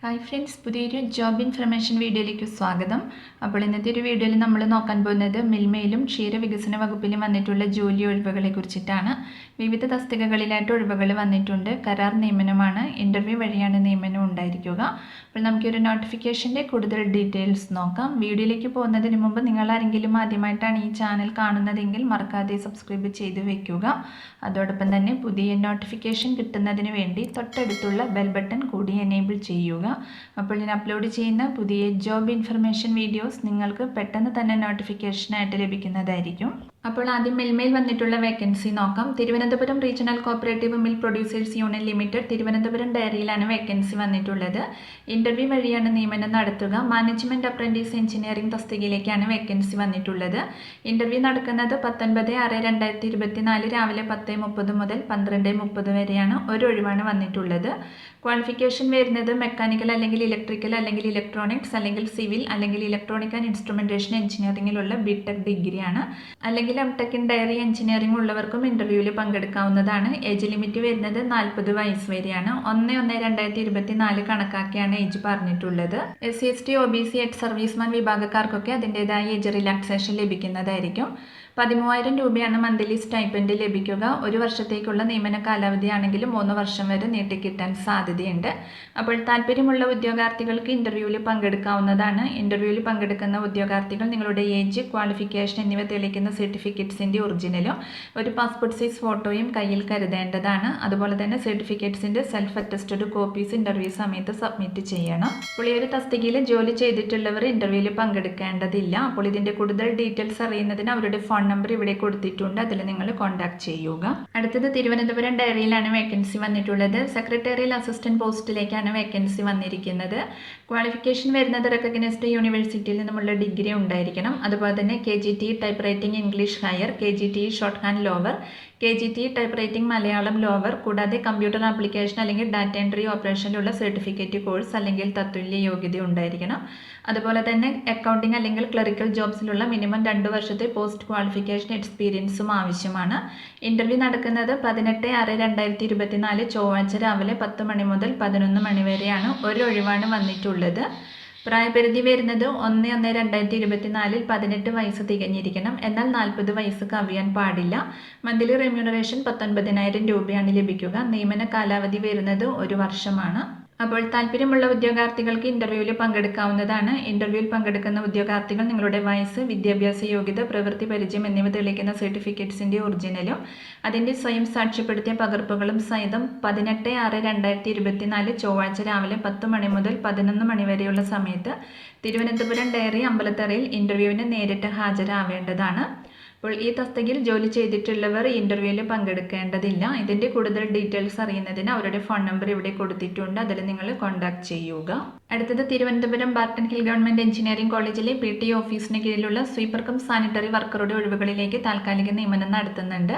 Hi friends, പുതിയൊരു job information വീഡിയോയിലേക്ക് സ്വാഗതം. അപ്പോൾ ഇന്നത്തെ ഒരു വീഡിയോയിൽ നമ്മൾ നോക്കാൻ പോകുന്നത് മിൽമയിലും ക്ഷീരവികസന വകുപ്പിലും വന്നിട്ടുള്ള ജോലി ഒഴിവുകളെ കുറിച്ചിട്ടാണ്. വിവിധ തസ്തികകളിലായിട്ട് ഒഴിവുകൾ വന്നിട്ടുണ്ട്. കരാർ നിയമനമാണ്. ഇൻ്റർവ്യൂ വഴിയാണ് നിയമനം ഉണ്ടായിരിക്കുക. അപ്പോൾ നമുക്കൊരു നോട്ടിഫിക്കേഷൻ്റെ കൂടുതൽ ഡീറ്റെയിൽസ് നോക്കാം. വീഡിയോയിലേക്ക് പോകുന്നതിന് മുമ്പ് നിങ്ങൾ ആരെങ്കിലും ആദ്യമായിട്ടാണ് ഈ ചാനൽ കാണുന്നതെങ്കിൽ മറക്കാതെ സബ്സ്ക്രൈബ് ചെയ്ത് വയ്ക്കുക. അതോടൊപ്പം തന്നെ പുതിയ നോട്ടിഫിക്കേഷൻ കിട്ടുന്നതിന് വേണ്ടി തൊട്ടടുത്തുള്ള ബെൽ ബട്ടൺ കൂടി എനേബിൾ ചെയ്യുക. അപ്പോൾ ഞാൻ അപ്ലോഡ് ചെയ്യുന്ന പുതിയ ജോബ് ഇൻഫർമേഷൻ വീഡിയോസ് നിങ്ങൾക്ക് പെട്ടെന്ന് തന്നെ നോട്ടിഫിക്കേഷനായിട്ട് ലഭിക്കുന്നതായിരിക്കും. അപ്പോൾ ആദ്യം മിൽമയിൽ വന്നിട്ടുള്ള വേക്കൻസി നോക്കാം. Thiruvananthapuram regional cooperative milk producers union limited Thiruvananthapuram ഡയറിയിലാണ് വേക്കൻസി വന്നിട്ടുള്ളത്. ഇൻ്റർവ്യൂ വഴിയാണ് നിയമനം നടത്തുക. മാനേജ്മെൻറ്റ് അപ്രൻറ്റീസ് എഞ്ചിനീയറിംഗ് തസ്തികയിലേക്കാണ് വേക്കൻസി വന്നിട്ടുള്ളത്. ഇൻ്റർവ്യൂ നടക്കുന്നത് 19/6/2024 രാവിലെ 10:30 മുതൽ 12:30 വരെയാണ്. ഒരു ഒഴിവാണ് വന്നിട്ടുള്ളത്. ക്വാളിഫിക്കേഷൻ വരുന്നത് മെക്കാനിക്കൽ അല്ലെങ്കിൽ ഇലക്ട്രിക്കൽ അല്ലെങ്കിൽ ഇലക്ട്രോണിക്സ് അല്ലെങ്കിൽ സിവിൽ അല്ലെങ്കിൽ ഇലക്ട്രോണിക് ആൻഡ് ഇൻസ്ട്രുമെൻറ്റേഷൻ എഞ്ചിനീയറിംഗിലുള്ള ബിടെക് ഡിഗ്രിയാണ്. അല്ലെങ്കിൽ എംടെക് ഇൻ ഡയറി എഞ്ചിനീയറിംഗ് ഉള്ളവർക്കും ഇൻ്റർവ്യൂവിൽ പങ്കെടുക്കാവുന്നതാണ്. ഏജ് ലിമിറ്റ് വരുന്നത് 40 വയസ്സ് വരെയാണ്. 1/1/2024 കണക്കാക്കിയാണ് ഏജ് പറഞ്ഞിട്ടുള്ളത്. SC/ST OBC എക്സ് സർവീസ്മാൻ വിഭാഗക്കാർക്കൊക്കെ അതിൻ്റെതായ ഏജ് റിലാക്സേഷൻ ലഭിക്കുന്നതായിരിക്കും. 13,000 രൂപയാണ് മന്ത്ലി സ്റ്റൈപ്പൻഡ് ലഭിക്കുക. ഒരു വർഷത്തേക്കുള്ള നിയമന കാലാവധിയാണെങ്കിലും 3 വർഷം വരെ നീട്ടിക്കിട്ടാൻ സാധ്യതയുണ്ട്. അപ്പോൾ താല്പര്യമുള്ള ഉദ്യോഗാർത്ഥികൾക്ക് ഇൻ്റർവ്യൂവിൽ പങ്കെടുക്കാവുന്നതാണ്. ഇൻ്റർവ്യൂവിൽ പങ്കെടുക്കുന്ന ഉദ്യോഗാർത്ഥികൾ നിങ്ങളുടെ ഏജ്, ക്വാളിഫിക്കേഷൻ എന്നിവ തെളിയിക്കുന്ന സർട്ടിഫിക്കറ്റ്സിൻ്റെ ഒറിജിനലും ഒരു പാസ്പോർട്ട് സൈസ് ഫോട്ടോയും കയ്യിൽ കരുതേണ്ടതാണ്. അതുപോലെ തന്നെ സർട്ടിഫിക്കറ്റ്സിൻ്റെ സെൽഫ് അറ്റസ്റ്റഡ് കോപ്പീസ് ഇൻ്റർവ്യൂ സമയത്ത് സബ്മിറ്റ് ചെയ്യണം. അപ്പോൾ ഈ ഒരു തസ്തികയിൽ ജോലി ചെയ്തിട്ടുള്ളവർ ഇൻ്റർവ്യൂവിൽ പങ്കെടുക്കേണ്ടതില്ല. അപ്പോൾ ഇതിൻ്റെ കൂടുതൽ ഡീറ്റെയിൽസ് അറിയുന്നതിന് അവരുടെ ഫോൺ നമ്പർ ഇവിടെ കൊടുത്തിട്ടുണ്ട്. അതിൽ നിങ്ങൾ കോൺടാക്ട് ചെയ്യുക. അടുത്തത് തിരുവനന്തപുരം ഡയറിയിലാണ് വേക്കൻസി വന്നിട്ടുള്ളത്. സെക്രട്ടേറിയൽ അസിസ്റ്റന്റ് പോസ്റ്റിലേക്കാണ് വേക്കൻസി വന്നിരിക്കുന്നത്. ക്വാളിഫിക്കേഷൻ വരുന്നത് റെക്കഗ്നൈസ്ഡ് യൂണിവേഴ്സിറ്റിയിൽ നിന്നുമുള്ള ഡിഗ്രി ഉണ്ടായിരിക്കണം. അതുപോലെ തന്നെ KGT type writing English higher, KGT short hand lower, KGT type writing Malayalam lower, കൂടാതെ കമ്പ്യൂട്ടർ ആപ്ലിക്കേഷൻ അല്ലെങ്കിൽ ഡാറ്റ എൻട്രി ഓപ്പറേഷനിലുള്ള സർട്ടിഫിക്കറ്റ് കോഴ്സ് അല്ലെങ്കിൽ തത്തുല്യ യോഗ്യത ഉണ്ടായിരിക്കണം. അതുപോലെ തന്നെ അക്കൗണ്ടിംഗ് അല്ലെങ്കിൽ ക്ലറിക്കൽ ജോബ്സിലുള്ള മിനിമം 2 വർഷത്തെ പോസ്റ്റ് ക്വാളിഫിക്കേഷൻ എക്സ്പീരിയൻസും ആവശ്യമാണ്. ഇൻ്റർവ്യൂ നടക്കുന്നത് 18/6/2024 ചൊവ്വാഴ്ച രാവിലെ 10 മണി മുതൽ 11 മണി വരെയാണ്. ഒരു ഒഴിവാണ് വന്നിട്ടുള്ളത്. പ്രായപരിധി വരുന്നത് 1/1/2024 18 വയസ്സ് തികഞ്ഞിരിക്കണം. എന്നാൽ 40 വയസ്സ് കവിയാൻ പാടില്ല. മന്ത്ലി റെമ്യൂണറേഷൻ 19,000 രൂപയാണ് ലഭിക്കുക. നിയമന കാലാവധി വരുന്നത് 1 വർഷമാണ്. അപ്പോൾ താല്പര്യമുള്ള ഉദ്യോഗാർത്ഥികൾക്ക് ഇൻ്റർവ്യൂവിൽ പങ്കെടുക്കാവുന്നതാണ്. ഇൻ്റർവ്യൂവിൽ പങ്കെടുക്കുന്ന ഉദ്യോഗാർത്ഥികൾ നിങ്ങളുടെ വയസ്സ്, വിദ്യാഭ്യാസ യോഗ്യത, പ്രവൃത്തി പരിചയം എന്നിവ തെളിയിക്കുന്ന സർട്ടിഫിക്കറ്റ്സിൻ്റെ ഒറിജിനലും അതിൻ്റെ സ്വയം സാക്ഷ്യപ്പെടുത്തിയ പകർപ്പുകളും സഹിതം 18/6/2024 ചൊവ്വാഴ്ച രാവിലെ 10 മണി മുതൽ 11 മണി വരെയുള്ള സമയത്ത് തിരുവനന്തപുരം ഡയറി അമ്പലത്തറയിൽ ഇൻ്റർവ്യൂവിന് നേരിട്ട് ഹാജരാവേണ്ടതാണ്. അപ്പോൾ ഈ തസ്തികയിൽ ജോലി ചെയ്തിട്ടുള്ളവർ ഇൻ്റർവ്യൂവിൽ പങ്കെടുക്കേണ്ടതില്ല. ഇതിൻ്റെ കൂടുതൽ ഡീറ്റെയിൽസ് അറിയുന്നതിന് അവരുടെ ഫോൺ നമ്പർ ഇവിടെ കൊടുത്തിട്ടുണ്ട്. അതിൽ നിങ്ങൾ കോൺടാക്ട് ചെയ്യുക. അടുത്തത് Thiruvananthapuram Barton hill government engineering കോളേജിലെ PT ഓഫീസിന് കീഴിലുള്ള സ്വീപ്പർക്കും സാനിറ്ററി വർക്കറുടെ ഒഴിവുകളിലേക്ക് താൽക്കാലിക നിയമനം നടത്തുന്നുണ്ട്.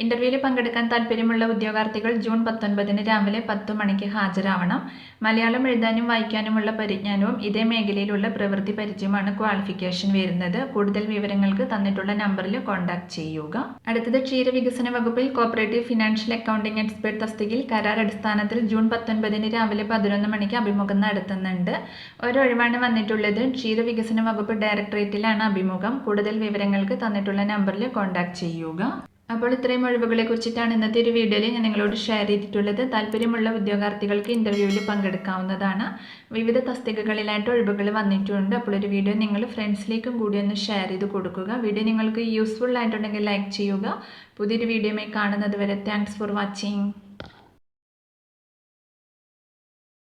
ഇൻ്റർവ്യൂവിൽ പങ്കെടുക്കാൻ താല്പര്യമുള്ള ഉദ്യോഗാർത്ഥികൾ ജൂൺ 19 രാവിലെ 10 മണിക്ക് ഹാജരാവണം. മലയാളം എഴുതാനും വായിക്കാനുമുള്ള പരിജ്ഞാനവും ഇതേ മേഖലയിലുള്ള പ്രവൃത്തി പരിചയമാണ് ക്വാളിഫിക്കേഷൻ വരുന്നത്. കൂടുതൽ വിവരങ്ങൾക്ക് തന്നിട്ടുള്ള നമ്പറിൽ കോൺടാക്ട് ചെയ്യുക. അടുത്തത് ക്ഷീരവികസന വകുപ്പിൽ കോപ്പറേറ്റീവ് ഫിനാൻഷ്യൽ അക്കൗണ്ടിംഗ് എക്സ്പെർട്ട് തസ്തികയിൽ കരാർ അടിസ്ഥാനത്തിൽ ജൂൺ 19 രാവിലെ 11 മണിക്ക് അഭിമുഖം നടത്തുന്നുണ്ട്. ഒരു ഒഴിവാണ് വന്നിട്ടുള്ളത്. ക്ഷീരവികസന വകുപ്പ് ഡയറക്ടറേറ്റിലാണ് അഭിമുഖം. കൂടുതൽ വിവരങ്ങൾക്ക് തന്നിട്ടുള്ള നമ്പറിൽ കോൺടാക്ട് ചെയ്യുക. അപ്പോൾ ഇത്രയും ഒഴിവുകളെ കുറിച്ചിട്ടാണ് ഇന്നത്തെ ഒരു വീഡിയോയിൽ ഞാൻ നിങ്ങളോട് ഷെയർ ചെയ്തിട്ടുള്ളത്. താല്പര്യമുള്ള ഉദ്യോഗാർത്ഥികൾക്ക് ഇൻ്റർവ്യൂവിൽ പങ്കെടുക്കാവുന്നതാണ്. വിവിധ തസ്തികകളിലായിട്ട് ഒഴിവുകൾ വന്നിട്ടുണ്ട്. അപ്പോൾ ഒരു വീഡിയോ നിങ്ങൾ ഫ്രണ്ട്സിലേക്കും കൂടി ഒന്ന് ഷെയർ ചെയ്ത് കൊടുക്കുക. വീഡിയോ നിങ്ങൾക്ക് യൂസ്ഫുൾ ആയിട്ടുണ്ടെങ്കിൽ ലൈക്ക് ചെയ്യുക. പുതിയൊരു വീഡിയോയുമായി കാണുന്നത് വരെ താങ്ക്സ് ഫോർ വാച്ചിങ്.